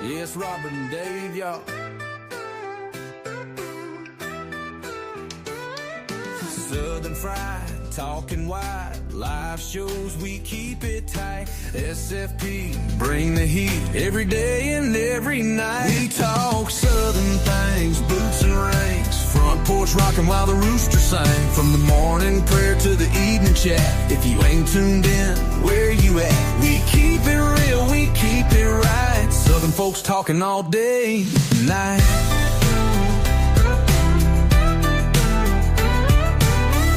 Yes, Robert and Dave, y'all. Southern Fried, talking wide, live shows, we keep it tight. SFP, bring the heat, every day and every night. We talk Southern things, boots and rings, front porch rocking while the rooster sing. From the morning prayer to the evening chat, if you ain't tuned in, where you at? We keep it real, we keep it right. Southern folks talking all day and night.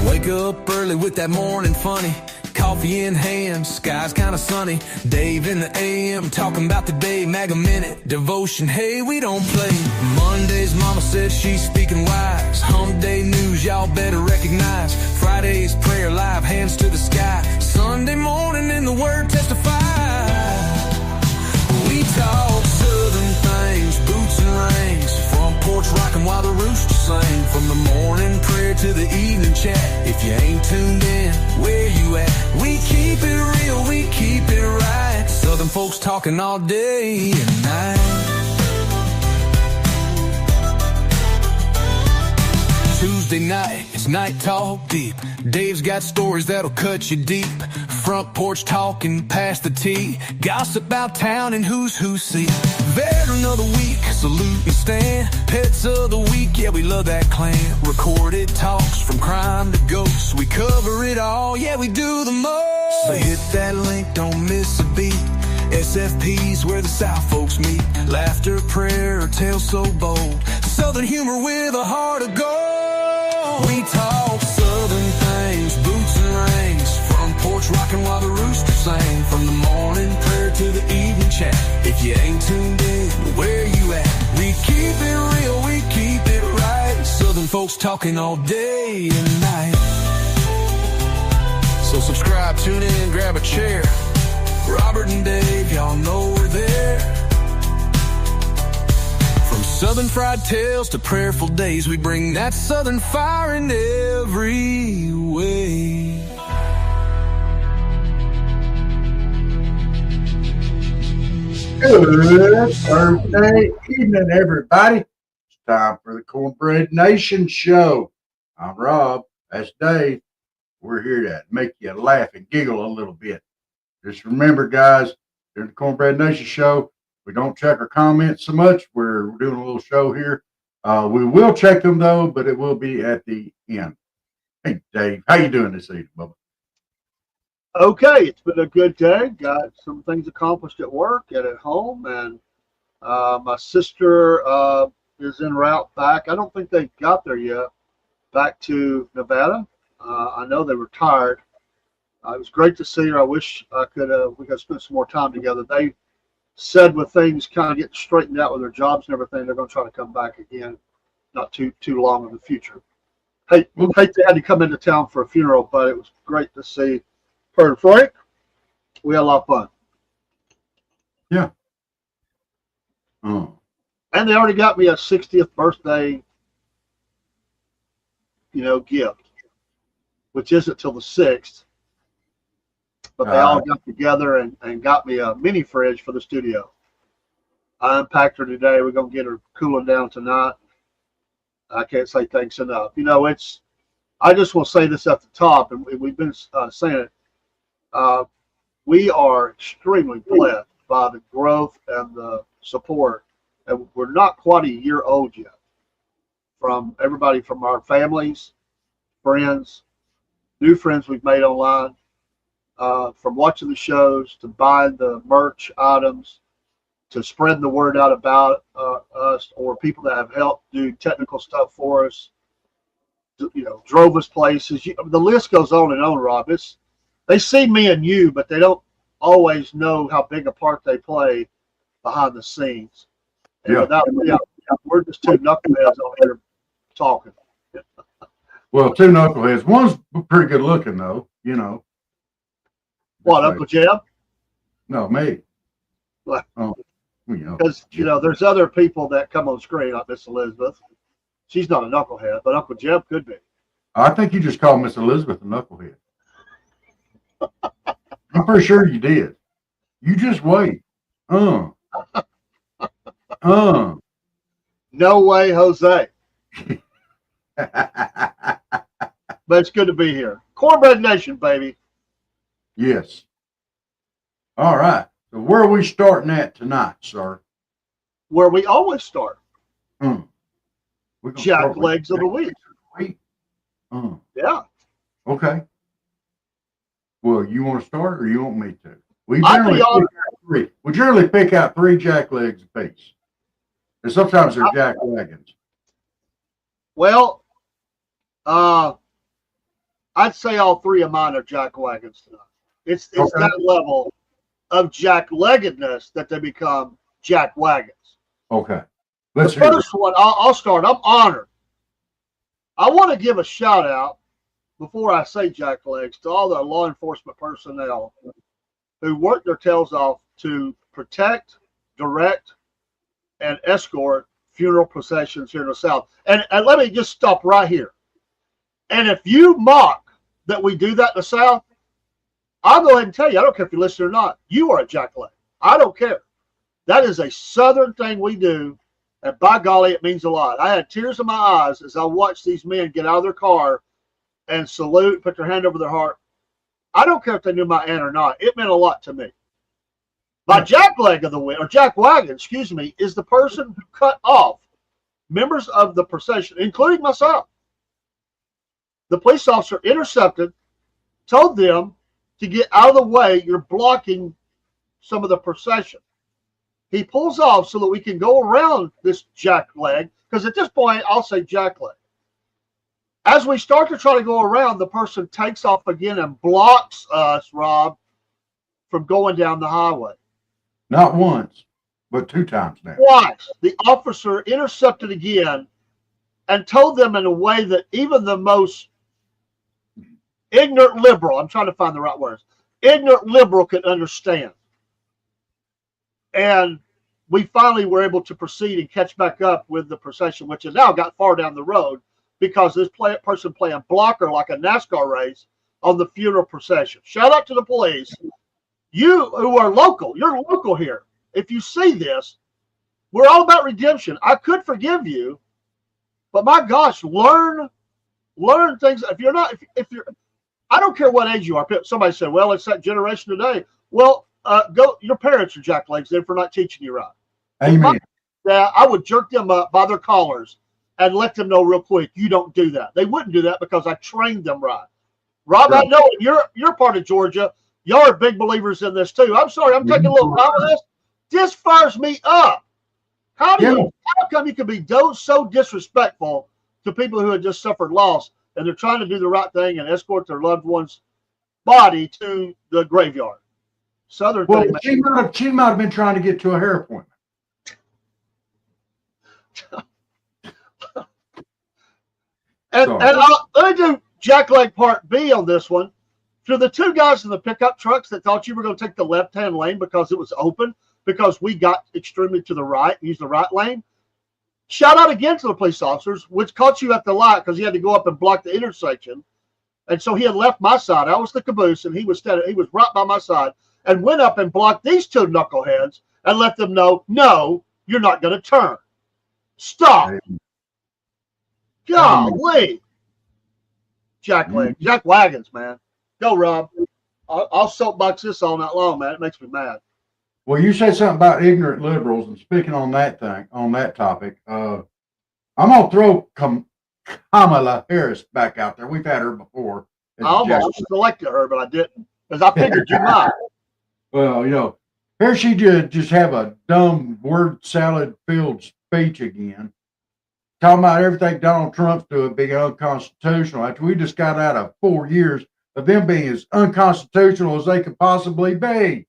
Wake up early with that morning funny, coffee in hand, sky's kinda sunny. Dave in the AM, talking about the day, MAGA minute, devotion, hey, we don't play. Mondays, mama said she's speaking wise. Hump day news, y'all better recognize. Friday's prayer live, hands to the sky. Sunday morning in the word testify. We talk Southern things, boots and rings, front porch rocking while the rooster sing. From the morning prayer to the evening chat, if you ain't tuned in, where you at? We keep it real, we keep it right. Southern folks talking all day and night. Tuesday night, it's night talk deep. Dave's got stories that'll cut you deep. Front porch talking past the tea. Gossip about town and who's who seat. Veteran of the week, salute and stand. Pets of the week, yeah, we love that clan. Recorded talks from crime to ghosts. We cover it all, yeah, we do the most. So hit that link, don't miss a beat. SFP's where the South folks meet. Laughter, prayer, or tales so bold. Southern humor with a heart of gold. We talk Southern things, boots and rings, front porch rocking while the rooster sing. From the morning prayer to the evening chat, if you ain't tuned in, where you at? We keep it real, we keep it right. Southern folks talking all day and night. So subscribe, tune in, grab a chair. Robert and Dave, y'all know we're there. From Southern fried tales to prayerful days, we bring that Southern fire in every way. Good Thursday evening, everybody. It's time for the Cornbread Nation show. I'm Rob. That's Dave. We're here to make you laugh and giggle a little bit. Just remember, guys, during the Cornbread Nation show, we don't check our comments so much. We're doing a little show here. We will check them, though, but it will be at the end. Hey, Dave, how you doing this evening, Bubba? Okay, it's been a good day. Got some things accomplished at work and at home, and my sister is en route back. I don't think they got there yet, back to Nevada. I know they retired. It was great to see her. I wish we could spend some more time together. They said with things kind of getting straightened out with their jobs and everything, they're going to try to come back again, not too long in the future. Hate they had to come into town for a funeral, but it was great to see her and Frank. We had a lot of fun. Yeah. Oh. And they already got me a 60th birthday, gift, which isn't till the 6th. But they all got together and got me a mini fridge for the studio. I unpacked her today. We're going to get her cooling down tonight. I can't say thanks enough. I just want to say this at the top, and we've been saying it. We are extremely blessed by the growth and the support. And we're not quite a year old yet. From everybody from our families, friends, new friends we've made online, from watching the shows to buying the merch items to spreading the word out about us, or people that have helped do technical stuff for us, drove us places. The list goes on and on, Rob. They see me and you, but they don't always know how big a part they play behind the scenes. And we're just two knuckleheads on here talking. Well, two knuckleheads. One's pretty good looking, though, What, Uncle Jeb? No, me. What? Oh, because, there's other people that come on screen, like Miss Elizabeth. She's not a knucklehead, but Uncle Jeb could be. I think you just called Miss Elizabeth a knucklehead. I'm pretty sure you did. You just wait. No way, Jose. But it's good to be here. Cornbread Nation, baby. Yes. All right. So where are we starting at tonight, sir? Where we always start. Jacklegs of the week. Yeah. Okay. Well, you want to start or you want me to? We generally pick out three Jacklegs apiece. And sometimes they're Jack Wagons. Well, I'd say all three of mine are Jack Wagons tonight. It's that level of Jack-leggedness that they become Jack Wagons. Okay. The first one, I'll start. I'm honored. I want to give a shout out before I say Jacklegs to all the law enforcement personnel who work their tails off to protect, direct, and escort funeral processions here in the South. And let me just stop right here. And if you mock that we do that in the South, I'll go ahead and tell you, I don't care if you listen or not, you are a jackleg. I don't care. That is a Southern thing we do, and by golly, it means a lot. I had tears in my eyes as I watched these men get out of their car and salute, put their hand over their heart. I don't care if they knew my aunt or not. It meant a lot to me. My jackleg of the week, or Jack Wagon, excuse me, is the person who cut off members of the procession, including myself. The police officer intercepted, told them to get out of the way. You're blocking some of the procession. He pulls off so that we can go around this jackleg, because at this point, I'll say jackleg. As we start to try to go around, the person takes off again and blocks us, Rob, from going down the highway. Not once, but two times now. Twice. The officer intercepted again and told them in a way that even the most ignorant liberal, I'm trying to find the right words, ignorant liberal could understand. And we finally were able to proceed and catch back up with the procession, which has now got far down the road because this person playing blocker like a NASCAR race on the funeral procession. Shout out to the police. You who are local, you're local here. If you see this, we're all about redemption. I could forgive you, but my gosh, learn things. If you're not, if you're, I don't care what age you are. Somebody said, well, it's that generation today. Well, go. Your parents are jacklegs then for not teaching you right. Amen. Yeah, I would jerk them up by their collars and let them know real quick, you don't do that. They wouldn't do that because I trained them right. Rob, right. I know you're part of Georgia. Y'all are big believers in this too. I'm sorry, I'm taking a little time on this. This fires me up. How come you can be so disrespectful to people who have just suffered loss and they're trying to do the right thing and escort their loved one's body to the graveyard? Southern well, thing. She might have been trying to get to a hair appointment. And let me do jackleg part B on this one. To the two guys in the pickup trucks that thought you were going to take the left-hand lane because it was open, because we got extremely to the right, used the right lane. Shout out again to the police officers, which caught you at the light because he had to go up and block the intersection. And so he had left my side. I was the caboose, and he was right by my side and went up and blocked these two knuckleheads and let them know, no, you're not going to turn. Stop. Golly. Jack Wagons, man. Go, Rob. I'll soapbox this all night long, man. It makes me mad. Well, you said something about ignorant liberals, and speaking on that topic, I'm gonna throw Kamala Harris back out there. We've had her before. I almost selected her, but I didn't because I figured you might. Well, here she did just have a dumb word salad filled speech again, talking about everything Donald Trump's doing being unconstitutional. After we just got out of 4 years of them being as unconstitutional as they could possibly be.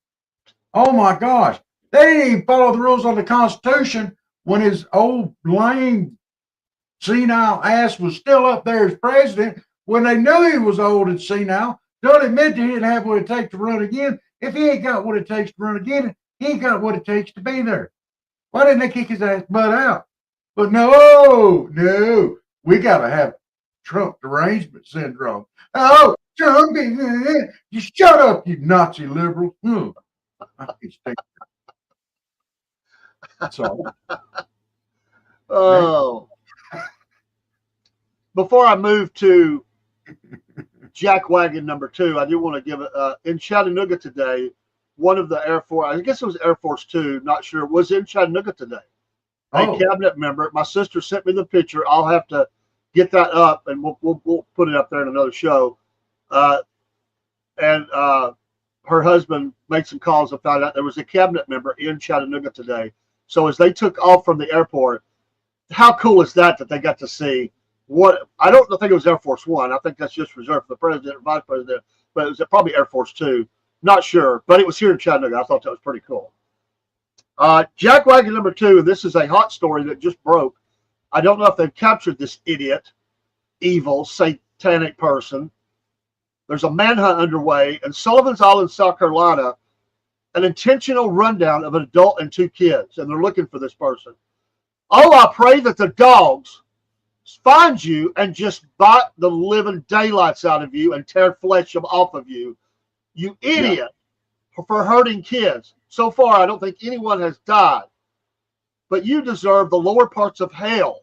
Oh my gosh. They didn't even follow the rules on the Constitution when his old lame senile ass was still up there as president, when they knew he was old and senile. Don't admit that he didn't have what it takes to run again. If he ain't got what it takes to run again, he ain't got what it takes to be there. Why didn't they kick his ass butt out? But no, we got to have Trump derangement syndrome. Oh, Trump, you shut up, you Nazi liberal. So, Oh. Before I move to Jackwagon number 2, I do want to give it in Chattanooga today. One of the Air Force, I guess it was Air Force 2, not sure, was in Chattanooga today. A cabinet member. My sister sent me the picture. I'll have to get that up, and we'll put it up there in another show. And her husband made some calls and found out there was a cabinet member in Chattanooga today. So as they took off from the airport, how cool is that they got to see what? I don't think it was Air Force One. I think that's just reserved for the president or vice president, but it was probably Air Force Two. Not sure, but it was here in Chattanooga. I thought that was pretty cool. Jackwagon number 2, and this is a hot story that just broke. I don't know if they've captured this idiot, evil, satanic person. There's a manhunt underway in Sullivan's Island, South Carolina, an intentional rundown of an adult and 2 kids, and they're looking for this person. Oh, I pray that the dogs find you and just bite the living daylights out of you and tear flesh off of you, you idiot, for hurting kids. So far, I don't think anyone has died, but you deserve the lower parts of hell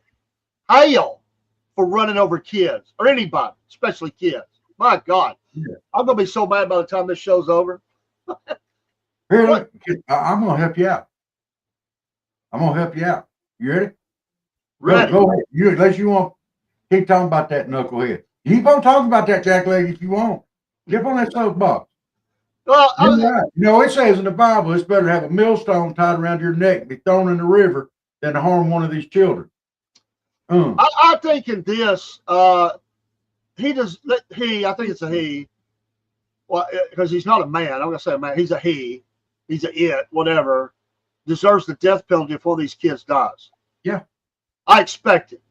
for running over kids or anybody, especially kids. My God, I'm going to be so mad by the time this show's over. Here, look, I'm going to help you out. You ready? Ready. Go ahead. Unless you want to keep talking about that knucklehead. Keep on talking about that Jackleg if you want. Get on that soapbox. Well, it says in the Bible it's better to have a millstone tied around your neck and be thrown in the river than to harm one of these children. I think in this, I think it's a he. Well, because he's not a man. I'm going to say a man. He's a he. He's a it, whatever. Deserves the death penalty if one of these kids dies. Yeah. I expect it.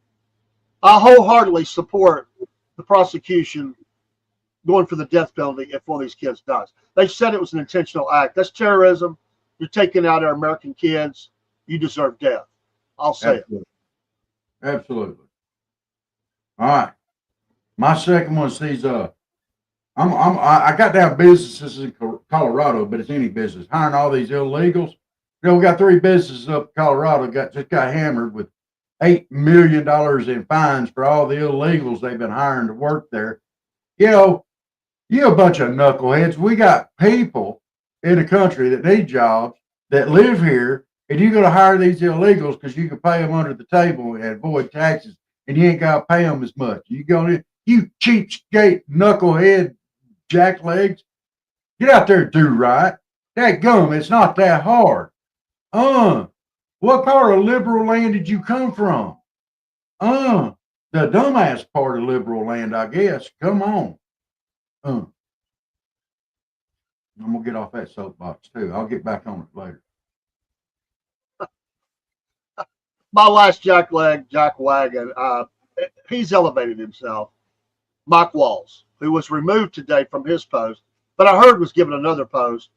I wholeheartedly support the prosecution going for the death penalty if one of these kids dies. They said it was an intentional act. That's terrorism. You're taking out our American kids. You deserve death. I'll say it. Absolutely. All right. My second one is these. I got down businesses in Colorado, but it's any business hiring all these illegals. We got 3 businesses up in Colorado just got hammered with $8 million in fines for all the illegals they've been hiring to work there. You a bunch of knuckleheads. We got people in the country that need jobs that live here, and you're going to hire these illegals because you can pay them under the table and avoid taxes, and you ain't got to pay them as much. You cheapskate knucklehead jacklegs. Get out there and do right. That gum, it's not that hard. What part of liberal land did you come from? The dumbass part of liberal land, I guess. Come on. I'm gonna get off that soapbox too. I'll get back on it later. My last Jackwagon, he's elevated himself. Mike Walls, who was removed today from his post, but I heard was given another post.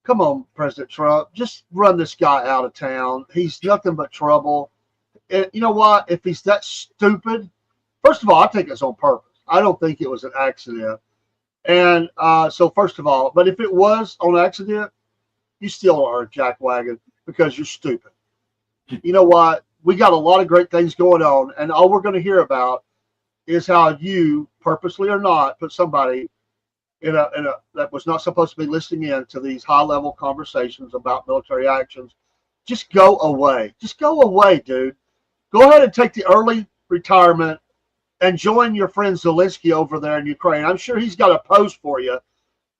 Come on, President Trump, just run this guy out of town. He's nothing but trouble. And you know what? If he's that stupid, first of all, I think it's on purpose. I don't think it was an accident. And so first of all, but if it was on accident, you still are a jackwagon because you're stupid. You know what? We got a lot of great things going on, and all we're going to hear about is how you, purposely or not, put somebody in a that was not supposed to be listening in to these high-level conversations about military actions. Just go away. Just go away, dude. Go ahead and take the early retirement and join your friend Zelensky over there in Ukraine. I'm sure he's got a post for you.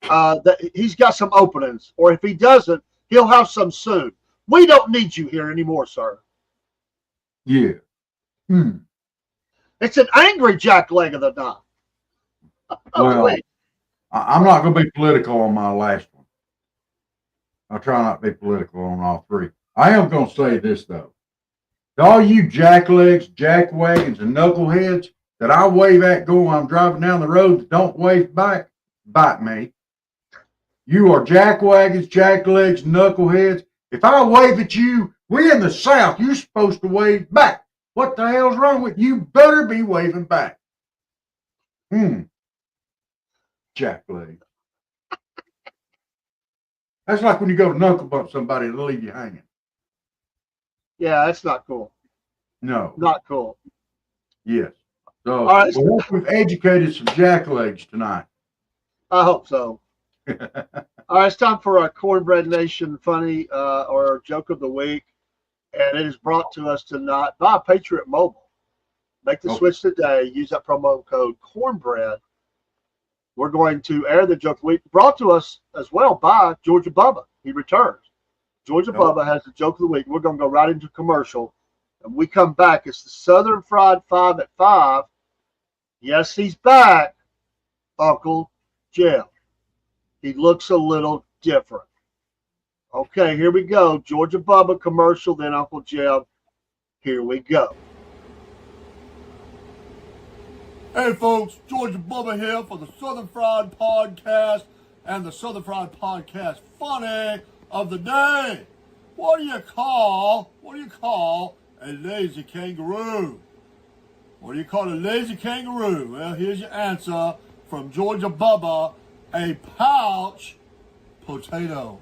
That he's got some openings, or if he doesn't, he'll have some soon. We don't need you here anymore, sir. Yeah. It's an angry jackleg of the night. Well, I'm not going to be political on my last one. I'll try not to be political on all 3. I am going to say this, though. To all you jacklegs, jackwagons, and knuckleheads that I wave at going while I'm driving down the road that don't wave back, bite me. You are jackwagons, jacklegs, knuckleheads. If I wave at you, we're in the South. You're supposed to wave back. What the hell's wrong with you? Better be waving back. Jackleg. That's like when you go to knuckle bump somebody and leave you hanging. Yeah, that's not cool. No. Not cool. Yes. So All right. we hope we've educated some jacklegs tonight. I hope so. All right, it's time for our Cornbread Nation funny or joke of the week, and it is brought to us tonight by Patriot Mobile. Make the switch today. Use that promo code Cornbread. We're going to air the joke of the week, brought to us as well by Georgia Bubba. He returns. Georgia Bubba has the joke of the week. We're going to go right into commercial. And we come back. It's the Southern Fried 5 at 5. Yes, he's back, Uncle Jeb. He looks a little different. Okay, here we go. Georgia Bubba commercial, then Uncle Jeb. Here we go. Hey folks, Georgia Bubba here for the Southern Fried Podcast and the Southern Fried Podcast Funny of the Day. What do you call a lazy kangaroo? What do you call a lazy kangaroo? Well, here's your answer from Georgia Bubba. A pouch potato.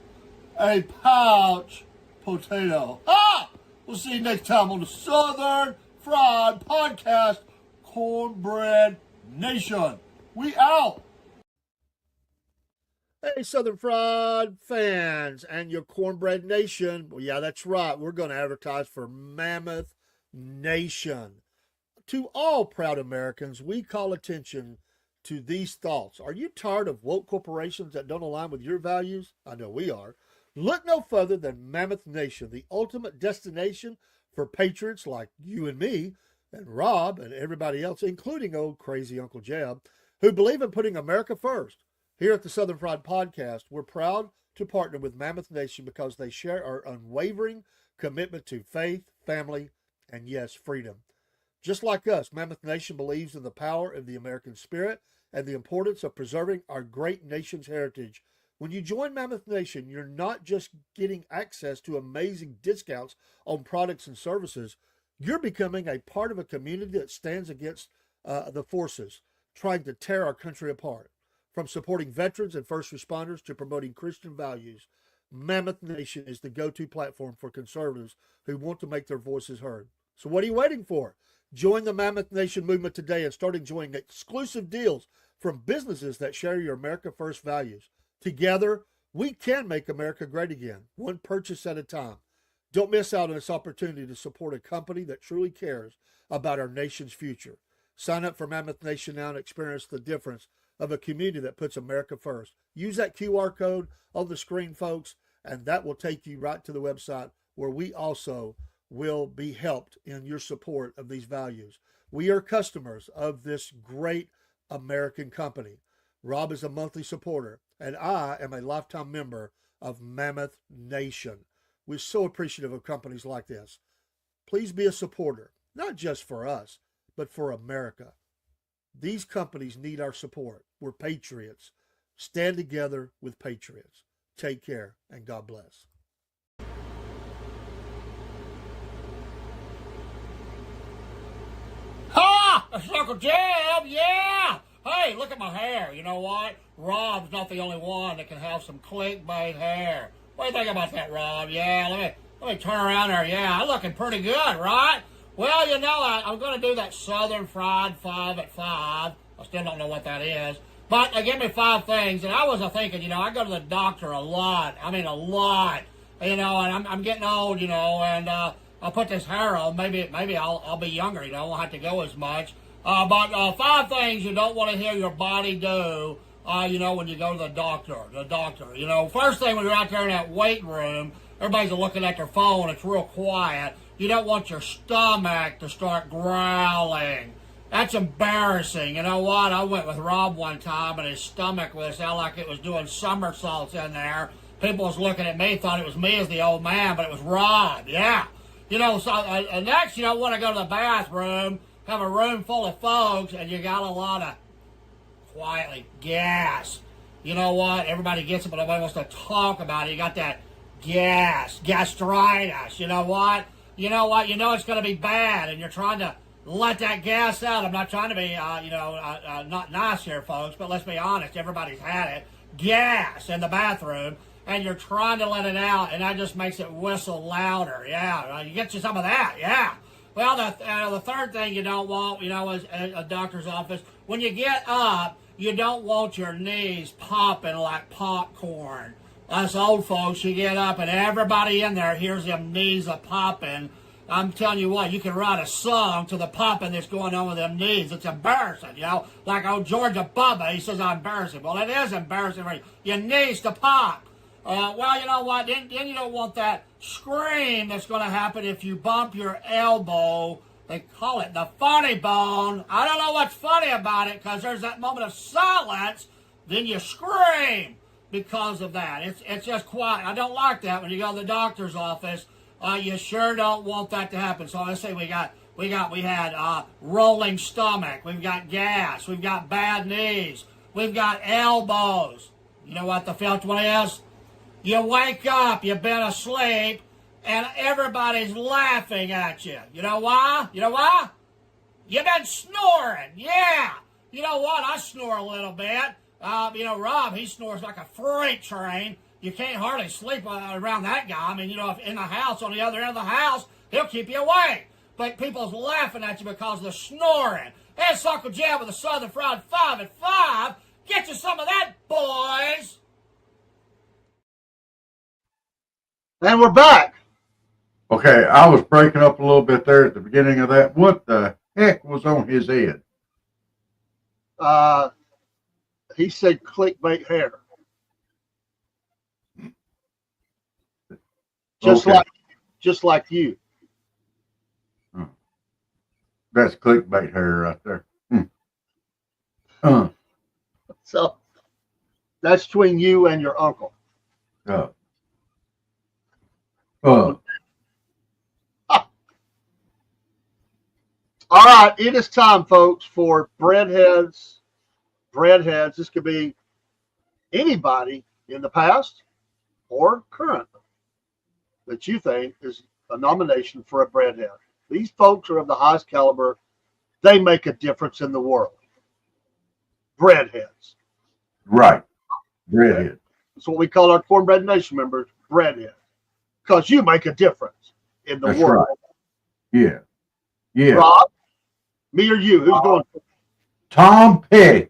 A pouch potato. Ah! We'll see you next time on the Southern Fried Podcast, Cornbread Nation. We out. Hey, Southern Fried fans and your Cornbread Nation. Well, yeah, that's right. We're going to advertise for Mammoth Nation. To all proud Americans, we call attention to these thoughts. Are you tired of woke corporations that don't align with your values? I know we are. Look no further than Mammoth Nation, the ultimate destination for patriots like you and me and Rob and everybody else, including old crazy Uncle Jeb, who believe in putting America first. Here at the Southern Fried Podcast, we're proud to partner with Mammoth Nation because they share our unwavering commitment to faith, family, and yes, freedom. Just like us, Mammoth Nation believes in the power of the American spirit and the importance of preserving our great nation's heritage. When you join Mammoth Nation, you're not just getting access to amazing discounts on products and services. You're becoming a part of a community that stands against the forces trying to tear our country apart. From supporting veterans and first responders to promoting Christian values, Mammoth Nation is the go-to platform for conservatives who want to make their voices heard. So what are you waiting for? Join the Mammoth Nation movement today and start enjoying exclusive deals from businesses that share your America First values. Together, we can make America great again, one purchase at a time. Don't miss out on this opportunity to support a company that truly cares about our nation's future. Sign up for Mammoth Nation now and experience the difference of a community that puts America first. Use that QR code on the screen, folks, and that will take you right to the website where we also will be helped in your support of these values. We are customers of this great American company. Rob is a monthly supporter, and I am a lifetime member of Mammoth Nation. We're so appreciative of companies like this. Please be a supporter, not just for us, but for America. These companies need our support. We're patriots. Stand together with patriots. Take care, and God bless. Ha! That's Uncle Jeb, yeah! Hey, look at my hair. You know what? Rob's not the only one that can have some clickbait hair. What do you think about that, Rob? Yeah, let me turn around there. Yeah, I'm looking pretty good, right? Well, you know, I'm going to do that Southern Fried 5 at 5. I still don't know what that is. But they give me 5 things, and I was thinking, you know, I go to the doctor a lot. I mean, a lot. You know, and I'm getting old, you know, and I'll put this hair on. Maybe I'll be younger, you know, I won't have to go as much. But 5 things you don't want to hear your body do, you know, when you go to the doctor. You know, first thing when you're out there in that weight room, everybody's looking at their phone. It's real quiet. You don't want your stomach to start growling. That's embarrassing. You know what? I went with Rob one time, and his stomach was out like it was doing somersaults in there. People was looking at me, thought it was me as the old man, but it was Rob. Yeah. You know, so next, you don't want to go to the bathroom, have a room full of folks, and you got a lot of quietly gas. You know what? Everybody gets it, but nobody wants to talk about it. You got that gastritis. You know what? You know it's going to be bad, and you're trying to let that gas out. I'm not trying to be, not nice here, folks, but let's be honest. Everybody's had it. Gas in the bathroom. and you're trying to let it out, and that just makes it whistle louder. Yeah, you get you some of that. Yeah. Well, the third thing you don't want, is a doctor's office. When you get up, you don't want your knees popping like popcorn. Us old folks, you get up and everybody in there hears them knees a popping. I'm telling you what, you can write a song to the popping that's going on with them knees. It's embarrassing, Like old Georgia Bubba, he says I'm embarrassing. Well, it is embarrassing for your knees to pop. Well, you know what? Then you don't want that scream that's going to happen if you bump your elbow. They call it the funny bone. I don't know what's funny about it because there's that moment of silence. Then you scream because of that. It's just quiet. I don't like that when you go to the doctor's office. You sure don't want that to happen. So let's say we had rolling stomach. We've got gas. We've got bad knees. We've got elbows. You know what the fifth one is? You wake up, you've been asleep, and everybody's laughing at you. You know why? You've been snoring. Yeah. You know what? I snore a little bit. Rob, he snores like a freight train. You can't hardly sleep around that guy. I mean, if in the house, on the other end of the house, he'll keep you awake. But people's laughing at you because of the snoring. It's Uncle Jeb with the Southern Fried 5 at 5. Get you some of that, boys. And we're back. Okay, I was breaking up a little bit there at the beginning of that. What the heck was on his head? He said clickbait hair. Just like you. That's clickbait hair right there. So that's between you and your uncle. All right, it is time, folks, for breadheads. Breadheads. This could be anybody in the past or current that you think is a nomination for a breadhead. These folks are of the highest caliber. They make a difference in the world. Breadheads. Right. Breadhead. That's what we call our Cornbread Nation members, breadhead. Because you make a difference in the world. Right. Yeah. Rob, me or you? Who's going? Tom Petty.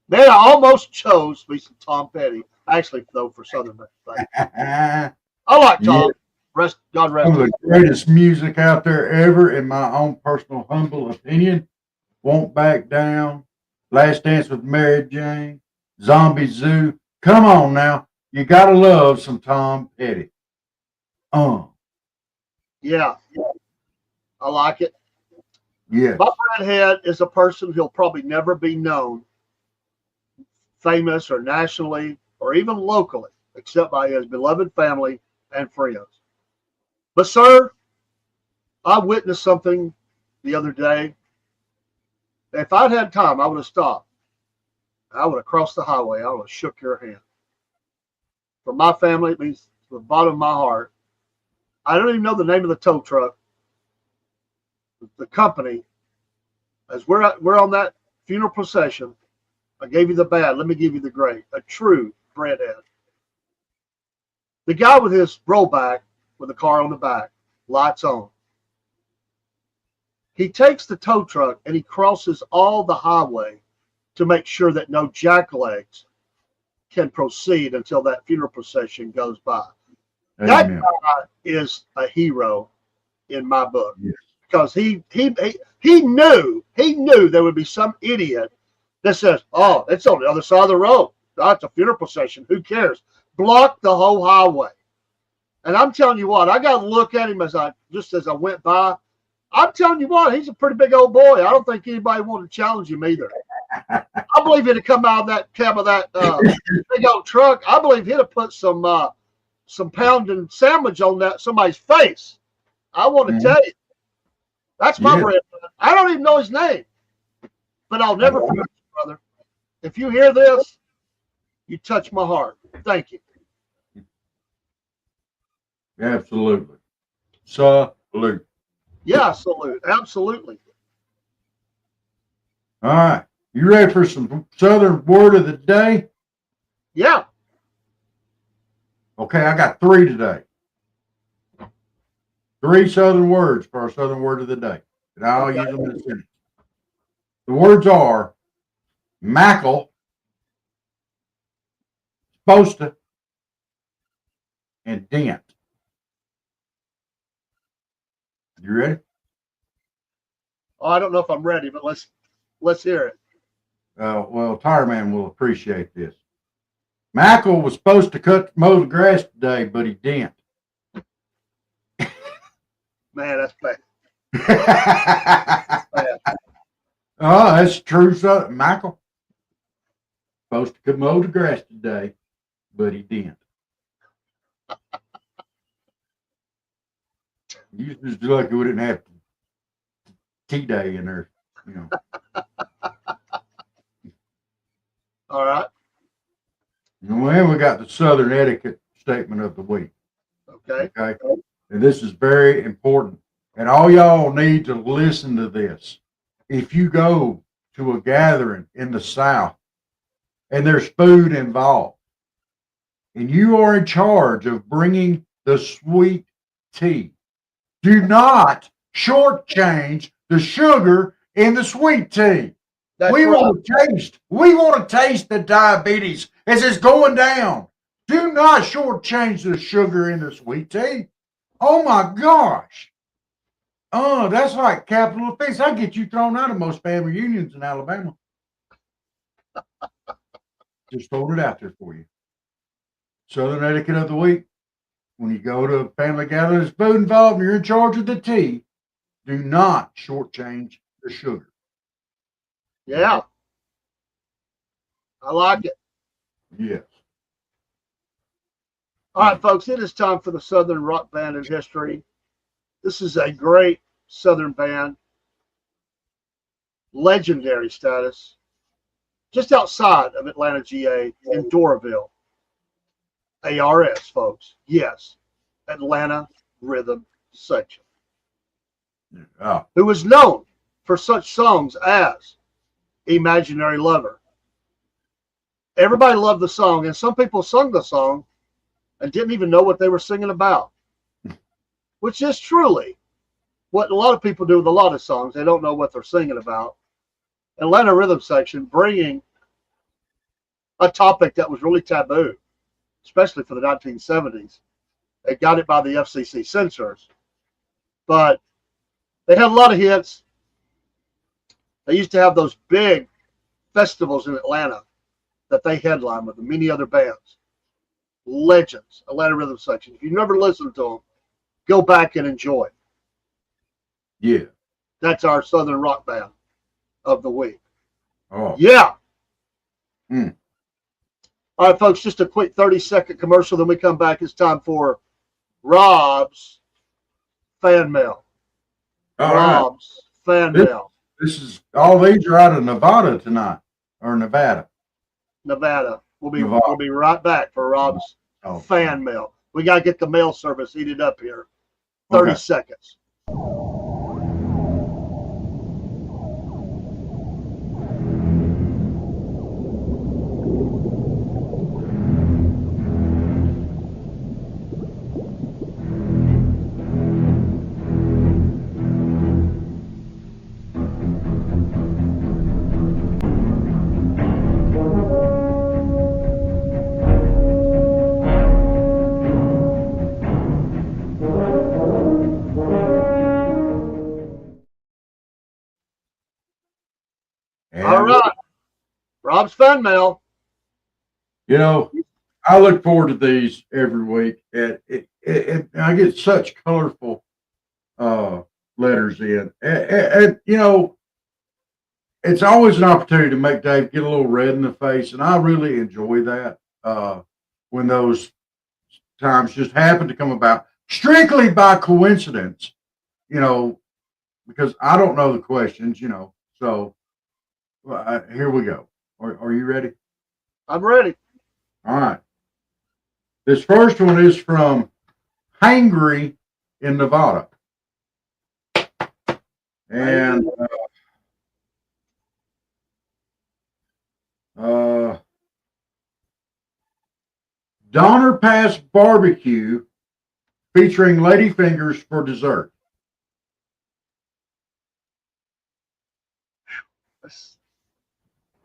Man, I almost chose to be some Tom Petty. Actually, though, for Southern Miss. I like Tom. God rest. Some of the greatest music out there ever, in my own personal humble opinion. Won't Back Down, Last Dance with Mary Jane, Zombie Zoo. Come on now. You got to love some Tom Petty. Yeah. I like it. Yeah. My breadhead is a person who'll probably never be known, famous or nationally or even locally, except by his beloved family and friends. But, sir, I witnessed something the other day. If I'd had time, I would have stopped. I would have crossed the highway. I would have shook your hand. For my family, it means to the bottom of my heart. I don't even know the name of the tow truck. The company, as we're on that funeral procession, I gave you the bad. Let me give you the great. A true breadhead. The guy with his rollback with the car on the back, lights on. He takes the tow truck and he crosses all the highway to make sure that no jacklegs can proceed until that funeral procession goes by. Amen. That guy is a hero in my book. Yes. Because he knew there would be some idiot that says, "Oh, it's on the other side of the road. That's a funeral procession. Who cares?" Block the whole highway. And I'm telling you what, I got to look at him as I went by. I'm telling you what, he's a pretty big old boy. I don't think anybody wanted to challenge him either. I believe he'd have come out of that cab of that big old truck. I believe he'd have put some pounding sandwich on that somebody's face. I want to tell you. That's my bread. I don't even know his name. But I'll never forget you, brother. If you hear this, you touch my heart. Thank you. Absolutely. Salute. Yeah, salute. Absolutely. All right. You ready for some Southern word of the day? Yeah. Okay, I got 3 today. 3 Southern words for our Southern word of the day. And I'll use them in a sentence. The words are mackle, supposed to, and dent. You ready? Oh, I don't know if I'm ready, but let's hear it. Well, Tire Man will appreciate this. Mackle was supposed to mow the grass today, but he didn't. Man, that's bad. Oh, that's true. So, Michael supposed to mow the grass today, but he didn't. You just lucky we didn't have tea day in there, you know. All right. And then we got the Southern etiquette statement of the week. Okay. Okay. And this is very important. And all y'all need to listen to this. If you go to a gathering in the South and there's food involved, and you are in charge of bringing the sweet tea, do not shortchange the sugar in the sweet tea. That's We right. want to taste the diabetes as it's going down. Do not shortchange the sugar in the sweet tea. Oh my gosh. Oh, that's like capital offense. I get you thrown out of most family reunions in Alabama. Just hold it out there for you. Southern etiquette of the week. When you go to a family gathering, there's food involved, and you're in charge of the tea, do not shortchange the sugar. Yeah. I like it. Yes. All right, folks, it is time for the Southern rock band in history. This is a great Southern band, legendary status, just outside of Atlanta, GA, in Doraville. ARS, folks. Yes, Atlanta Rhythm Section. Oh. Who was known for such songs as Imaginary Lover. Everybody loved the song, and some people sung the song and didn't even know what they were singing about, which is truly what a lot of people do with a lot of songs. They don't know what they're singing about. Atlanta Rhythm Section bringing a topic that was really taboo, especially for the 1970s. They got it by the FCC censors, but they had a lot of hits. They used to have those big festivals in Atlanta that they headlined with many other bands. Legends, Atlanta Rhythm Section. If you've never listened to them, go back and enjoy. Yeah. That's our Southern rock band of the week. Oh. Yeah. Mm. All right, folks, just a quick 30-second commercial. Then we come back. It's time for Rob's fan mail. All Rob's fan mail. This is all these are out of Nevada tonight, or Nevada. Nevada. We'll be right back for Rob's fan mail. We got to get the mail service heated up here. 30 seconds. All right. Rob's fan mail. You know, I look forward to these every week, and I get such colorful letters in, and you know, it's always an opportunity to make Dave get a little red in the face, and I really enjoy that when those times just happen to come about strictly by coincidence, you know, because I don't know the questions, you know. So here we go. Are you ready? I'm ready. All right. This first one is from Hangry in Nevada. And Donner Pass Barbecue featuring lady fingers for dessert. This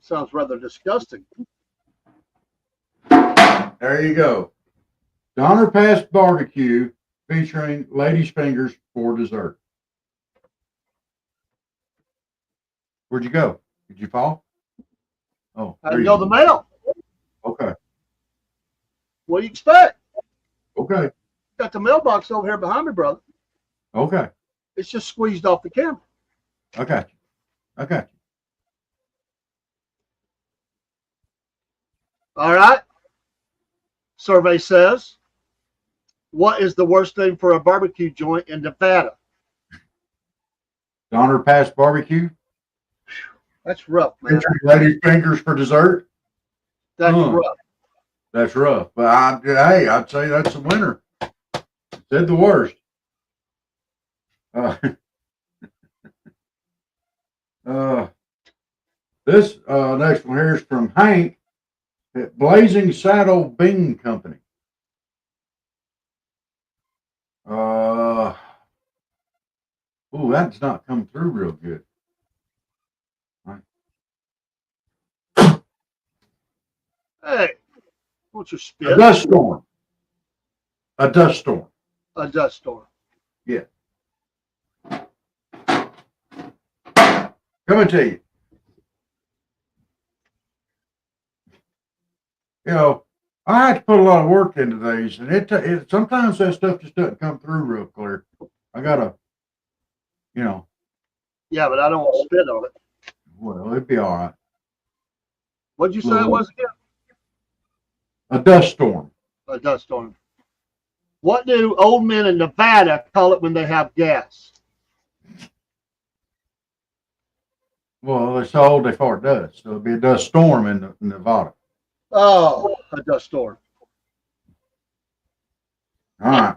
sounds rather disgusting. There you go. Donner Pass Barbecue featuring ladies' fingers for dessert. Where'd you go? Did you fall? Oh, I there can you go to the mail. Okay. What do you expect? Okay. Got the mailbox over here behind me, brother. Okay. It's just squeezed off the camera. I got you. I got you. All right. Survey says, what is the worst thing for a barbecue joint in Nevada? Donner Pass Barbecue That's rough, man. featuring ladies' fingers for dessert. That's rough. That's rough. But I'd say that's the winner. Said the worst. This next one here is from Hank at Blazing Saddle Bean Company. That's not come through real good. Hey, what's your spit? A dust storm. A dust storm. A dust storm. Yeah. Coming to you. You know, I had to put a lot of work into these, and it sometimes that stuff just doesn't come through real clear. I gotta, Yeah, but I don't want to spit on it. well, it'd be all right. What'd you say it was again? A dust storm. A dust storm. What do old men in Nevada call it when they have gas? Well, it's how old they fart dust. So it'd be a dust storm in Nevada. Oh, a dust storm. All right.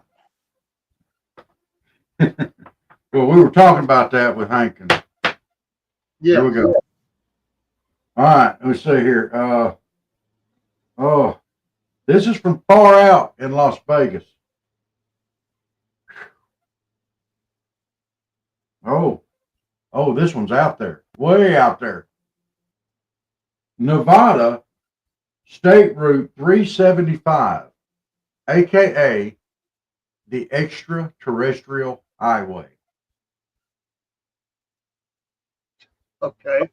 Well, we were talking about that with Hank. Yeah. Here we go. All right. Let's see here. This is from far out in Las Vegas. Oh, this one's out there. Way out there. Nevada State Route 375, aka the extraterrestrial highway. Okay.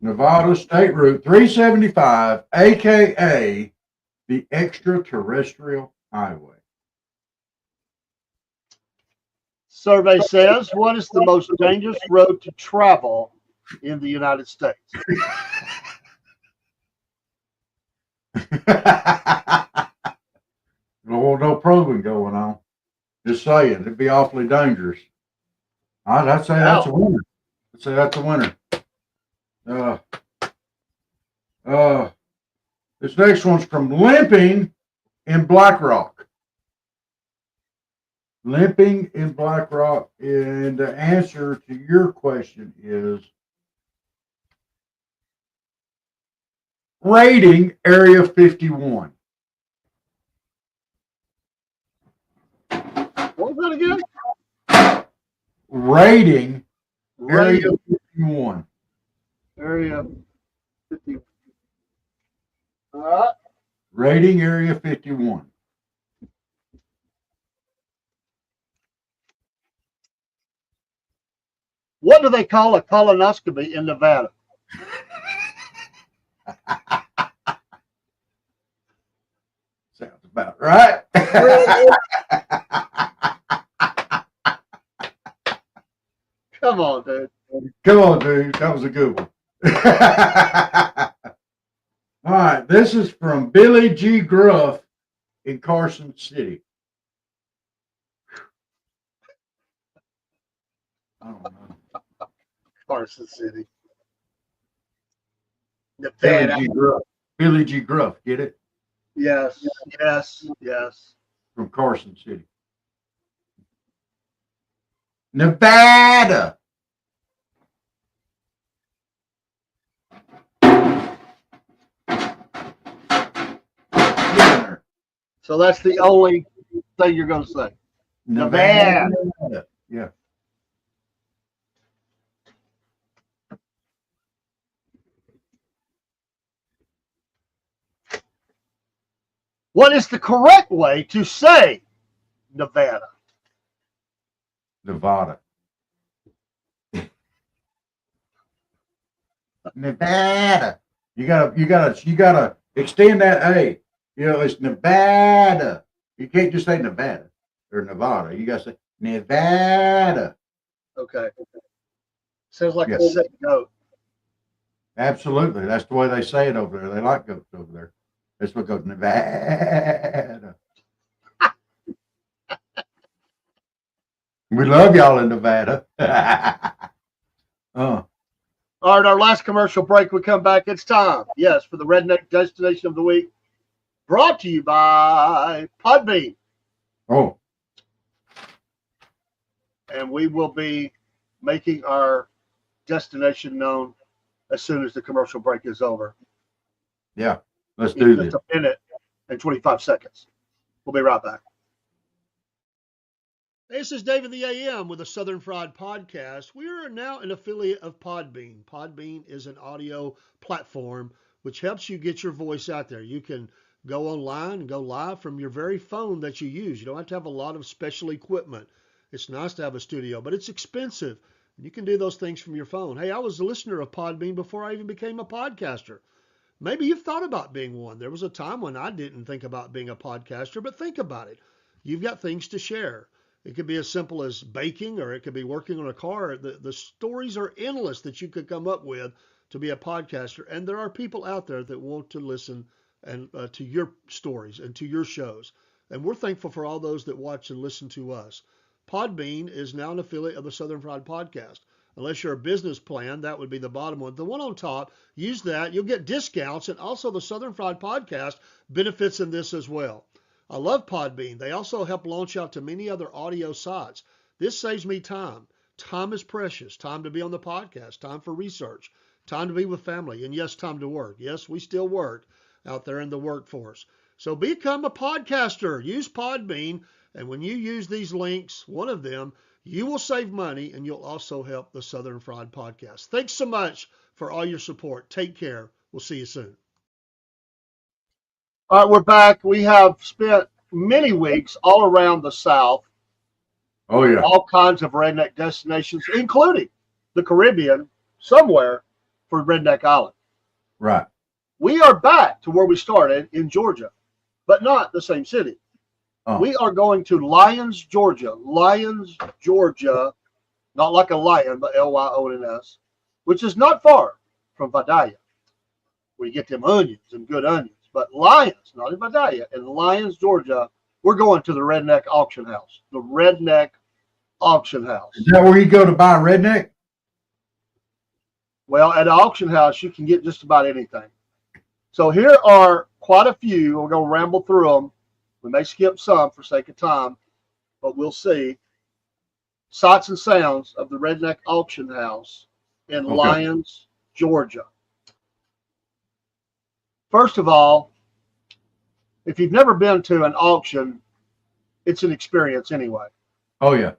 Nevada State Route 375, aka the extraterrestrial highway. Survey says, what is the most dangerous road to travel in the United States? No probing going on. Just saying, it'd be awfully dangerous. I'd say that's a winner. I'd say that's a winner. This next one's from Limping in Black Rock. Limping in Black Rock, and the answer to your question is rating Area 51. What was that again? Rating Area 51. Area 51. All right. Rating Area 51. What do they call a colonoscopy in Nevada? Sounds about right. Come on, dude. Come on, dude. That was a good one. All right. This is from Billy G. Gruff in Carson City. I don't know. Carson City. Billy Nevada. G. Gruff. Billy G. Gruff. Get it? Yes, yes, yes. From Carson City. Nevada. So that's the only thing you're going to say. Nevada. Yeah. What is the correct way to say Nevada? Nevada. Nevada. You gotta extend that A. You know, it's Nevada. You can't just say Nevada or Nevada. You gotta say Nevada. Okay. Sounds like Yeah. a sick goat. Absolutely. That's the way they say it over there. They like goats over there. That's what goes Nevada. We love y'all in Nevada. All right, our last commercial break. We come back. It's time, yes, for the Redneck Destination of the Week, brought to you by Podbean. Oh, And we will be making our destination known as soon as the commercial break is over. yeah. Let's do In this. just a minute and 25 seconds. We'll be right back. Hey, this is David the AM with the Southern Fried Podcast. We are now an affiliate of Podbean. Podbean is an audio platform which helps you get your voice out there. You can go online and go live from your very phone that you use. You don't have to have a lot of special equipment. It's nice to have a studio, but it's expensive. You can do those things from your phone. Hey, I was a listener of Podbean before I even became a podcaster. Maybe you've thought about being one. There was a time when I didn't think about being a podcaster, but think about it. You've got things to share. It could be as simple as baking, or it could be working on a car. The stories are endless that you could come up with to be a podcaster. And there are people out there that want to listen and to your stories and to your shows. And we're thankful for all those that watch and listen to us. Podbean is now an affiliate of the Southern Fried Podcast. Unless you're a business plan, that would be the bottom one. The one on top, use that. You'll get discounts, and also the Southern Fried Podcast benefits in this as well. I love Podbean. They also help launch out to many other audio sites. This saves me time. Time is precious. Time to be on the podcast. Time for research. Time to be with family. And yes, time to work. Yes, we still work out there in the workforce. So become a podcaster. Use Podbean. And when you use these links, one of them, you will save money, and you'll also help the Southern Fried Podcast. Thanks so much for all your support. Take care. We'll see you soon. All right, we're back. We have spent many weeks all around the South. Oh, yeah. All kinds of redneck destinations, including the Caribbean, somewhere for Redneck Island. Right. We are back to where we started in Georgia, but not the same city. Oh. We are going to Lyons, Georgia. Lyons, Georgia, not like a lion, but Lyons, which is not far from Vidalia, where you get them onions and good onions. But Lyons, not in Vidalia, in Lyons, Georgia, we're going to the Redneck Auction House. The Redneck Auction House. Is that where you go to buy a redneck? Well, at an auction house, you can get just about anything. So here are quite a few. We're going to ramble through them. We may skip some for sake of time, but we'll see. Sights and sounds of the Redneck Auction House in Lyons, Georgia. First of all, if you've never been to an auction, it's an experience anyway. Oh, yeah.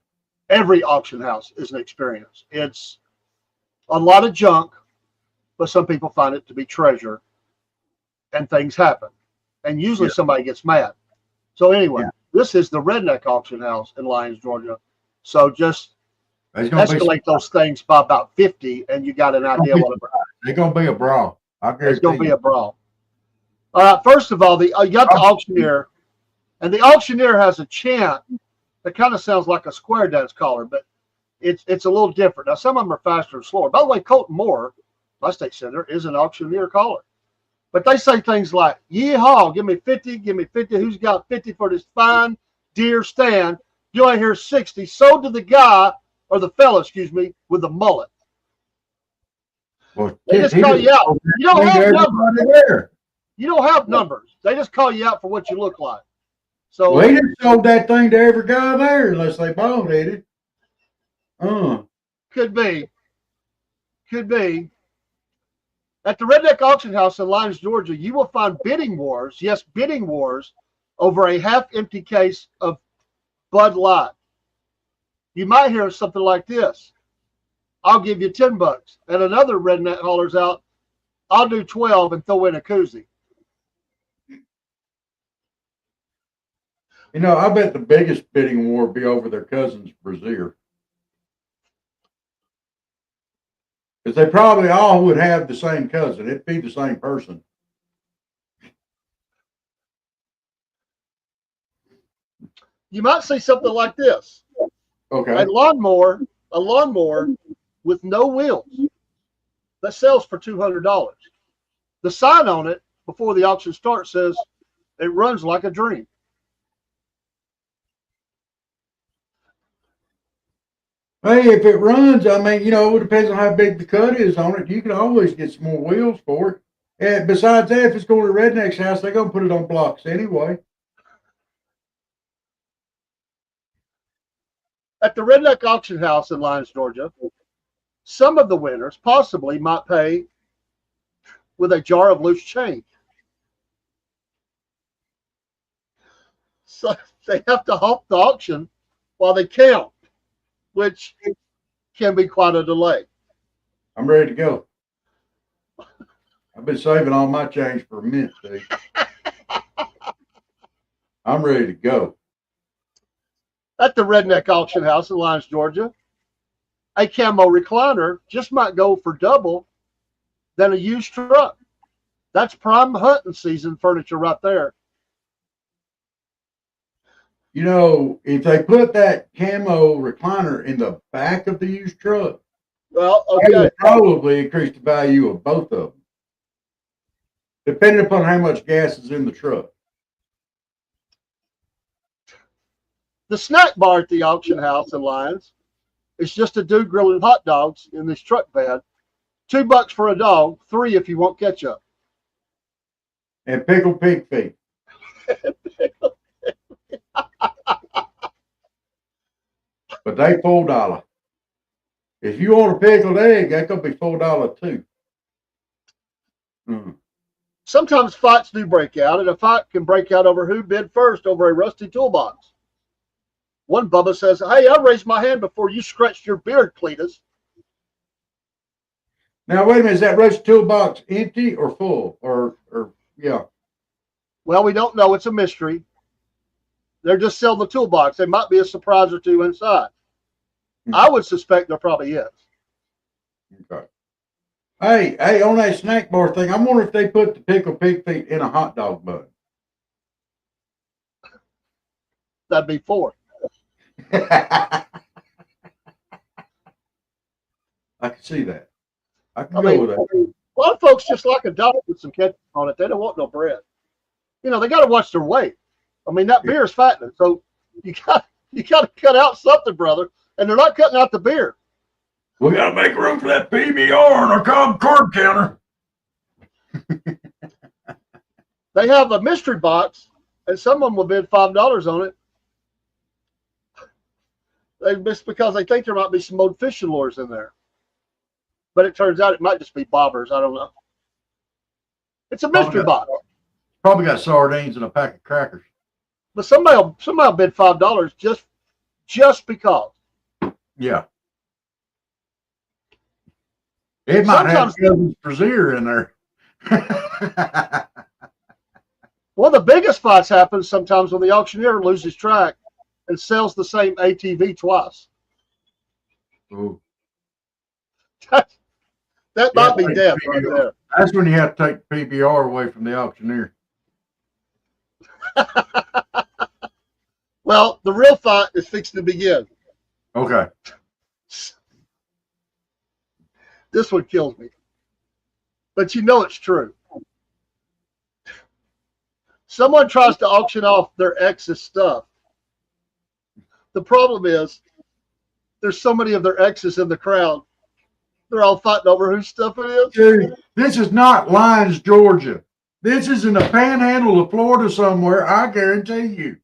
Every auction house is an experience. It's a lot of junk, but some people find it to be treasure, and things happen. And usually somebody gets mad. So anyway, this is the Redneck Auction House in Lyons, Georgia. So just escalate those things by about 50, and you got an idea what it's going to be a brawl. It's going to be a brawl. First of all, you got the auctioneer, and the auctioneer has a chant that kind of sounds like a square dance caller, but it's a little different. Now, some of them are faster and slower. By the way, Colton Moore, my state senator, is an auctioneer caller. But they say things like, yeehaw, give me 50, who's got 50 for this fine deer stand? You only hear 60, sold to the guy, or the fella, excuse me, with the mullet. Well, they just call you out. You don't have numbers. You don't have numbers. They just call you out for what you look like. So he just sold that thing to every guy there unless they bought it. Could be. At the Redneck Auction House in Lyons, Georgia, you will find bidding wars. Yes, bidding wars over a half-empty case of Bud Light. You might hear something like this: "I'll give you $10," and another redneck hollers out, "I'll do 12 and throw in a koozie." You know, I bet the biggest bidding war would be over their cousin's brassiere. Because they probably all would have the same cousin. It'd be the same person. You might see something like this: Okay. a lawnmower with no wheels that sells for $200. The sign on it before the auction starts says, "It runs like a dream." Hey, if it runs, I mean, you know, it depends on how big the cut is on it. You can always get some more wheels for it. And besides that, if it's going to Redneck's house, they're going to put it on blocks anyway. At the Redneck Auction House in Lyons, Georgia, some of the winners possibly might pay with a jar of loose change. So they have to halt the auction while they count, which can be quite a delay. I'm ready to go. I've been saving all my change for a minute, Steve. I'm ready to go. At the Redneck Auction House in Lyons, Georgia, a camo recliner just might go for double than a used truck. That's prime hunting season furniture right there. You know, if they put that camo recliner in the back of the used truck, Well, it okay. would probably increase the value of both of them, depending upon how much gas is in the truck. The snack bar at the auction house in Lyons is just a dude grilling hot dogs in this truck bed. $2 for a dog, 3 if you want ketchup. And pickled pig feet. But they $4. If you want a pickled egg, that's gonna be $4 too. Mm. Sometimes fights do break out, and a fight can break out over who bid first over a rusty toolbox. One Bubba says, "Hey, I raised my hand before you scratched your beard, Cletus." Now wait a minute, is that roast toolbox empty or full? Or yeah. Well, we don't know. It's a mystery. They're just selling the toolbox. There might be a surprise or two inside. I would suspect there probably is. Okay. Hey, on that snack bar thing, I'm wondering if they put the pickled pig feet in a hot dog bun. That'd be 4. I can see that. I can I go mean, with that. a lot of folks just like a dog with some ketchup on it. They don't want no bread. You know, they got to watch their weight. I mean, that beer is fattening, so you got to cut out something, brother. And they're not cutting out the beer. We got to make room for that PBR on our carb counter. They have a mystery box, and someone will bid $5 on it. Just because they think there might be some old fishing lures in there. But it turns out it might just be bobbers. I don't know. It's a mystery box. Probably got sardines and a pack of crackers. But somebody will bid $5 just because. Yeah. It might have cousin's brassiere in there. One of the biggest fights happens sometimes when the auctioneer loses track and sells the same ATV twice. Ooh. That might be death right there. That's when you have to take the PBR away from the auctioneer. Well, the real fight is fixing to begin. Okay. This one kills me. But you know it's true. Someone tries to auction off their ex's stuff. The problem is there's so many of their exes in the crowd. They're all fighting over whose stuff it is. Dude, this is not Lyons, Georgia. This is in the panhandle of Florida somewhere. I guarantee you.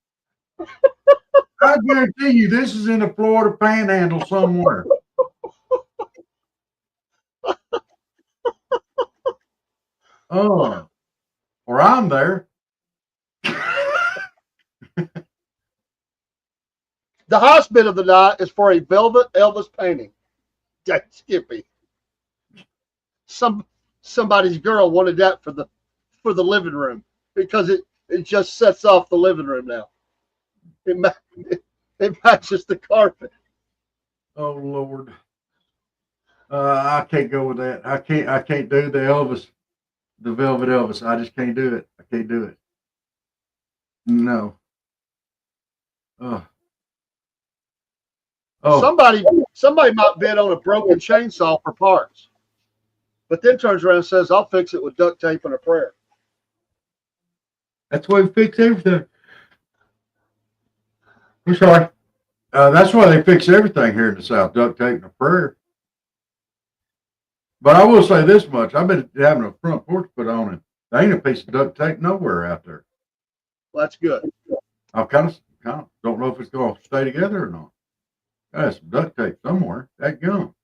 I guarantee you this is in the Florida panhandle somewhere. Oh, or I'm there. The highest bid of the night is for a velvet Elvis painting. Jack Skippy. Somebody's girl wanted that for the living room because it just sets off the living room now. It matches the carpet. Oh Lord. I can't go with that. I can't do the Elvis, the Velvet Elvis. I just can't do it. I can't do it. No. Oh. Somebody might bid on a broken chainsaw for parts, but then turns around and says, "I'll fix it with duct tape and a prayer." That's why we fix everything. I'm sorry. That's why they fix everything here in the South, duct tape and a prayer. But I will say this much. I've been having a front porch put on, and there ain't a piece of duct tape nowhere out there. Well, that's good. I kind of don't know if it's going to stay together or not. Got some duct tape somewhere. That gum.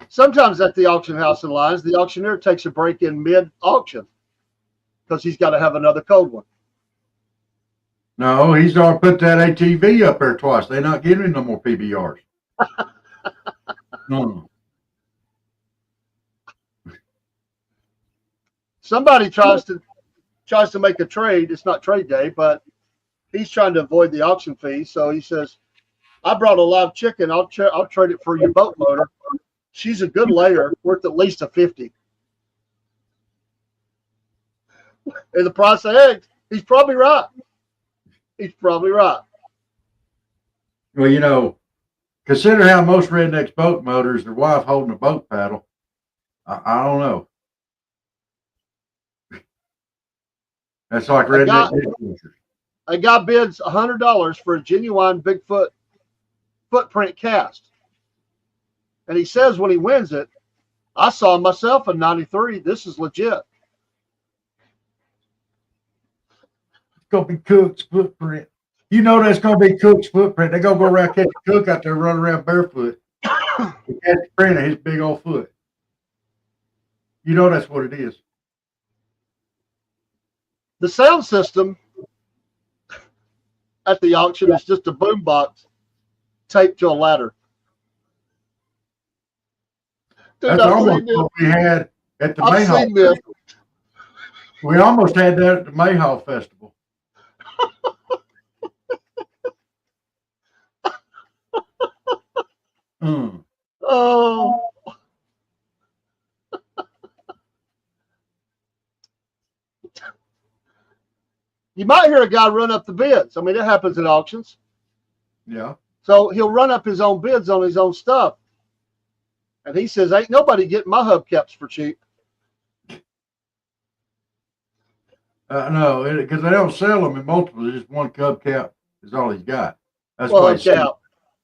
Sometimes at the auction house in Lyons, the auctioneer takes a break in mid-auction because he's got to have another cold one. No, he's already put that ATV up there twice. They're not giving him no more PBRs. No. Somebody tries to make a trade. It's not trade day, but he's trying to avoid the auction fee. So he says, "I brought a live chicken. I'll trade it for your boat motor. She's a good layer, worth at least a 50." And the price of eggs, he's probably right. He's probably right. Well, consider how most rednecks boat motors, their wife holding a boat paddle. I don't know. That's like redneck dishwashers. A guy bids $100 for a genuine Bigfoot footprint cast. And he says when he wins it, "I saw myself in 93. This is legit." It's going to be Cook's footprint. You know that's going to be Cook's footprint. They're going to go around catch Cook out there running around barefoot. Catch the print of his big old foot. You know that's what it is. The sound system at the auction is just a boombox taped to a ladder. Dude, That's almost what we had at the Mayhaw Festival. We almost had that at the Mayhaw Festival. Oh. You might hear a guy run up the bids. I mean, it happens at auctions. Yeah. So he'll run up his own bids on his own stuff. And he says, "Ain't nobody getting my hubcaps for cheap." No, because they don't sell them in multiples. Just one hubcap is all he's got. That's Well, why he said,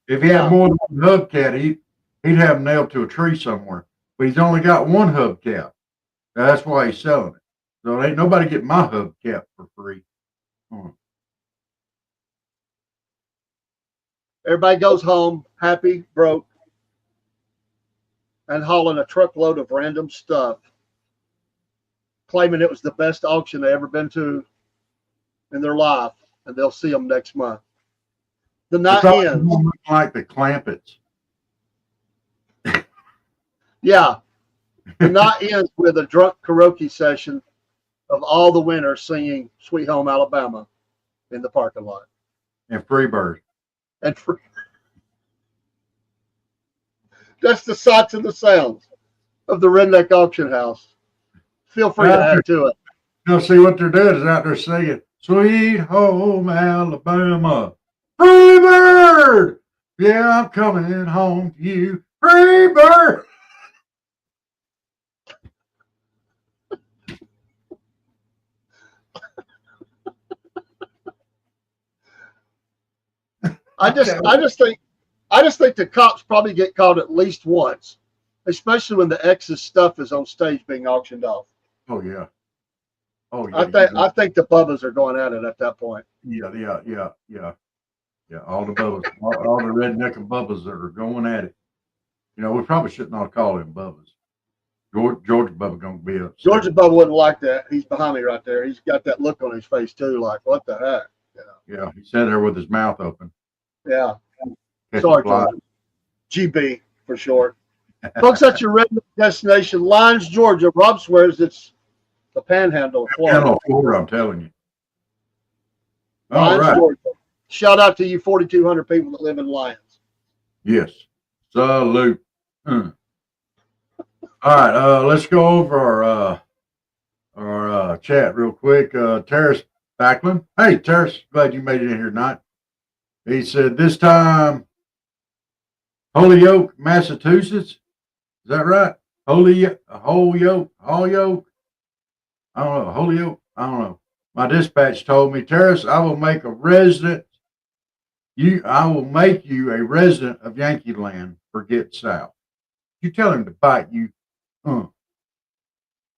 if he had more than one hubcap, he'd have them nailed to a tree somewhere. But he's only got one hubcap. That's why he's selling it. So ain't nobody getting my hubcap for free. Everybody goes home happy, broke, and hauling a truckload of random stuff, claiming it was the best auction they ever been to in their life, and they'll see them next month. The night ends. Like the Clampets. Yeah. The night ends with a drunk karaoke session of all the winners singing "Sweet Home Alabama" in the parking lot. And Freebird. And that's the sights and the sounds of the Redneck Auction House. Feel free to add to it. See what they're doing is out there singing "Sweet Home Alabama." Freebird! Yeah, I'm coming home to you. Freebird! I just think the cops probably get caught at least once, especially when the ex's stuff is on stage being auctioned off. Oh yeah. Oh yeah. I think the Bubbas are going at it at that point. Yeah. All the Bubbas, all the redneck and Bubbas are going at it. We probably shouldn't all call him Bubbas. Georgia Bubba gonna be upset. Georgia Bubba wouldn't like that. He's behind me right there. He's got that look on his face too, like what the heck. Yeah, he sat there with his mouth open. Yeah. Catch Sorry, a fly. Georgia. GB for short. Folks, that's your redneck destination, Lyons, Georgia. Rob swears it's the Panhandle of Florida. Panhandle, Florida, I'm telling you. All Lyons, right. Georgia. Shout out to you 4,200 people that live in Lyons. Yes. Salute. All right. Let's go over our chat real quick. Terrace Backlund. Hey, Terrace, glad you made it in here tonight. He said this time, Holyoke, Massachusetts. Is that right? Holyoke. I don't know. Holyoke. I don't know. My dispatch told me, Terrace, I will make a resident. I will make you a resident of Yankee Land. Forget South. You tell him to bite you.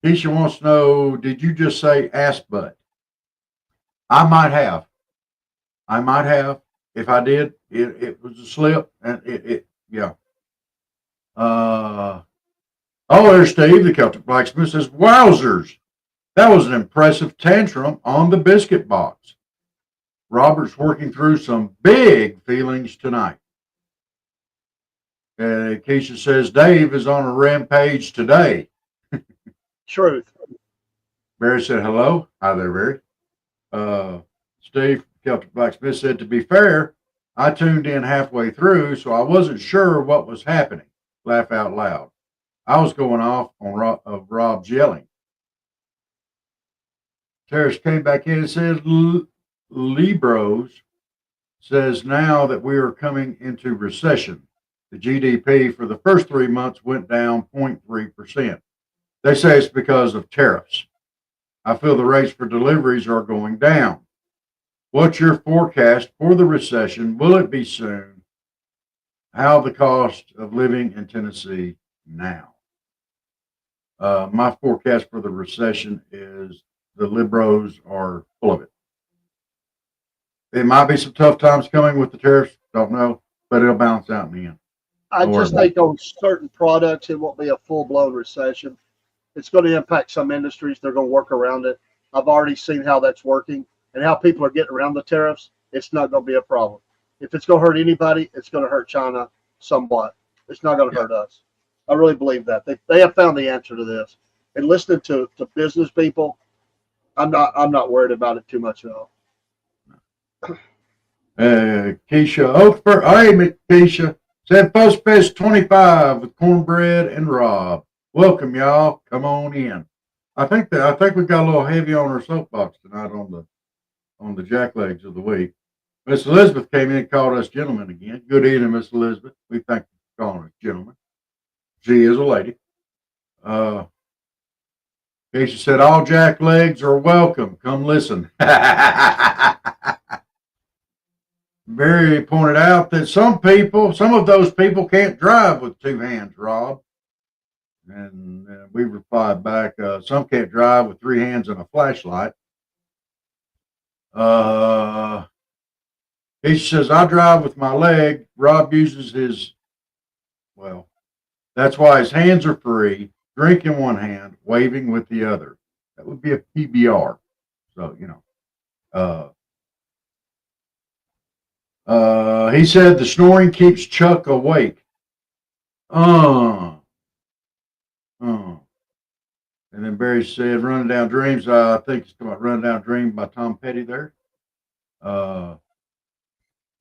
Keisha wants to know, did you just say ass butt? I might have. If I did, it was a slip, and yeah. Oh, there's Steve, the Celtic blacksmith, says, wowzers. That was an impressive tantrum on the biscuit box. Robert's working through some big feelings tonight. Keisha says, Dave is on a rampage today. Truth. Barry said, hello. Hi there, Barry. Steve, Celtic blacksmith, said, to be fair, I tuned in halfway through, so I wasn't sure what was happening. Laugh out loud. I was going off on Rob's yelling. Terrace came back in and said, Libros says now that we are coming into recession. The GDP for the first 3 months went down 0.3%. They say it's because of tariffs. I feel the rates for deliveries are going down. What's your forecast for the recession? Will it be soon? How the cost of living in Tennessee now? My forecast for the recession is the Libros are full of it. It might be some tough times coming with the tariffs. Don't know, but it'll balance out in the end. I just think on certain products, it won't be a full-blown recession. It's going to impact some industries. They're going to work around it. I've already seen how that's working and how people are getting around the tariffs. It's not going to be a problem. If it's going to hurt anybody, it's going to hurt China somewhat. It's not going to hurt us. I really believe that. They have found the answer to this. And listening to business people, I'm not worried about it too much at all. Keisha Oakford, hey, Keisha, said Post Fest 25 with Cornbread and Rob. Welcome, y'all. Come on in. I think we got a little heavy on our soapbox tonight on the Jacklegs of the week. Miss Elizabeth came in and called us gentlemen again. Good evening, Miss Elizabeth. We thank you for calling us gentlemen. She is a lady. Keisha said, all Jacklegs are welcome. Come listen. Barry pointed out that some of those people can't drive with two hands, Rob. And we replied back, some can't drive with three hands and a flashlight. He says, I drive with my leg. Rob uses his, well, that's why his hands are free. Drink in one hand, waving with the other. That would be a PBR. So, he said the snoring keeps Chuck awake. And then Barry said, Running Down Dreams. I think it's about Running Down Dream by Tom Petty there.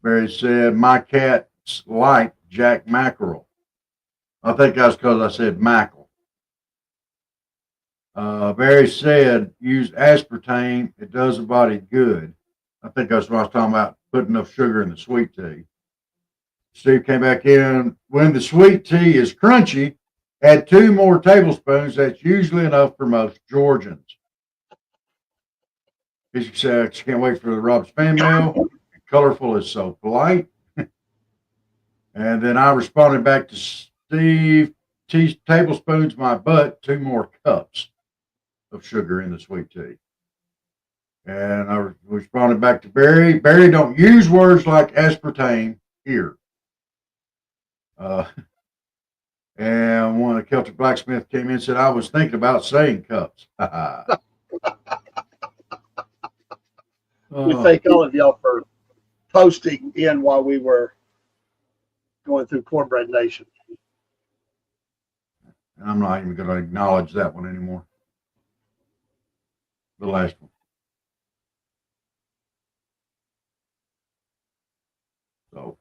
Barry said, my cats like Jack Mackerel. I think that's because I said Mackerel. Barry said, use aspartame. It does the body good. I think that's what I was talking about, putting enough sugar in the sweet tea. Steve came back in. When the sweet tea is crunchy, add 2 more tablespoons. That's usually enough for most Georgians. He said, she can't wait for the Rob's fan mail. Colorful is so polite. And then I responded back to Steve, tablespoons my butt, 2 more cups of sugar in the sweet tea. And I responded back to Barry. Barry, don't use words like aspartame here. And one of the Celtic blacksmith came in and said, I was thinking about saying cups. We thank all of y'all for posting in while we were going through Cornbread Nation. And I'm not even going to acknowledge that one anymore. The last one. So,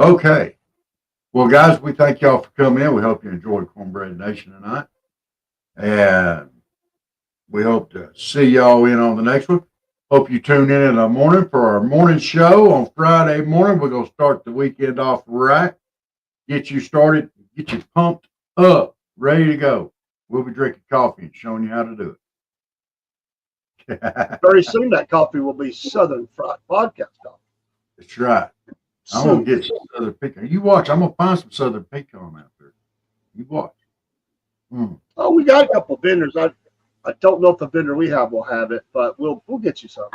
okay. Well, guys, we thank y'all for coming in. We hope you enjoyed Cornbread Nation tonight. And we hope to see y'all in on the next one. Hope you tune in the morning for our morning show on Friday morning. We're going to start the weekend off right. Get you started, get you pumped up, ready to go. We'll be drinking coffee and showing you how to do it. Very soon, that coffee will be Southern Fried Podcast coffee. That's right. I'm going to get some Southern Pecan. You watch. I'm going to find some Southern Pecan out there. You watch. Oh, we got a couple of vendors. I don't know if the vendor we have will have it, but we'll get you some.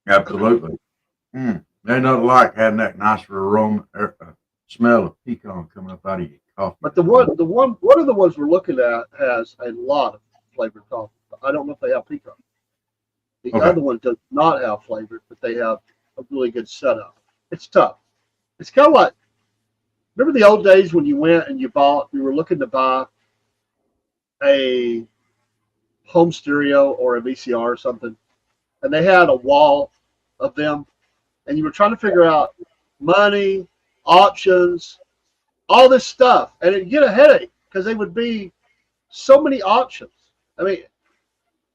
Absolutely. There's nothing like having that nice aroma, smell of pecan coming up out of your coffee. But one of the ones we're looking at has a lot of flavored coffee. I don't know if they have pecan. The other one does not have flavored, but they have a really good setup. It's tough. It's kind of like, remember the old days when you went and you were looking to buy a home stereo or a VCR or something, and they had a wall of them, and you were trying to figure out money, options, all this stuff, and it'd get a headache because they would be so many options. I mean,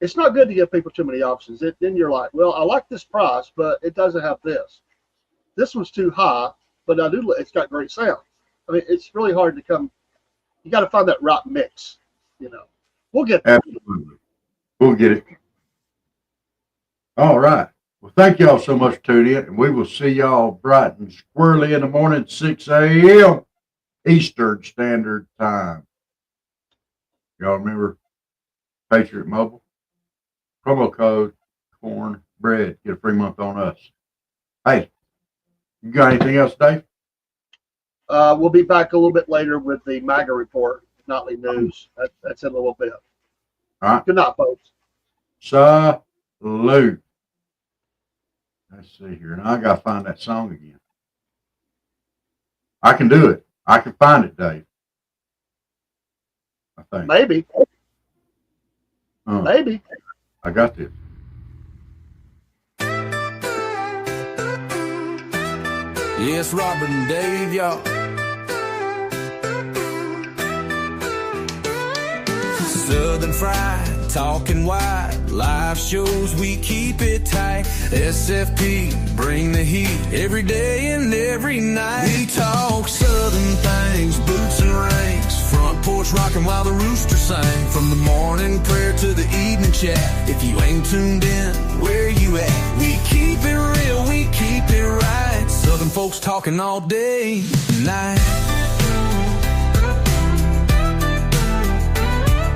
it's not good to give people too many options. Then you're like, well, I like this price, but it doesn't have this. This one's too high, but it's got great sound. I mean, it's really hard to come. You got to find that right mix. We'll get there. Absolutely. We'll get it. All right. Well, thank y'all so much for tuning in, and we will see y'all bright and squirrely in the morning, 6 a.m. Eastern Standard Time. Y'all remember Patriot Mobile? Promo code Cornbread. Get a free month on us. Hey, you got anything else, Dave? We'll be back a little bit later with the MAGA report, nightly news. That's in a little bit. All right. Good night, folks. Salute. Let's see here. Now I got to find that song again. I can do it. I can find it, Dave. I think. Maybe. Maybe. I got this. Yes, Robert and Dave, y'all. Southern Fried, talking wide, live shows, we keep it tight. SFP, bring the heat, every day and every night. We talk Southern things, boots and rings, front porch rocking while the rooster sing. From the morning prayer to the evening chat, if you ain't tuned in, where you at? We keep it real, we keep it right. Southern folks talking all day, night.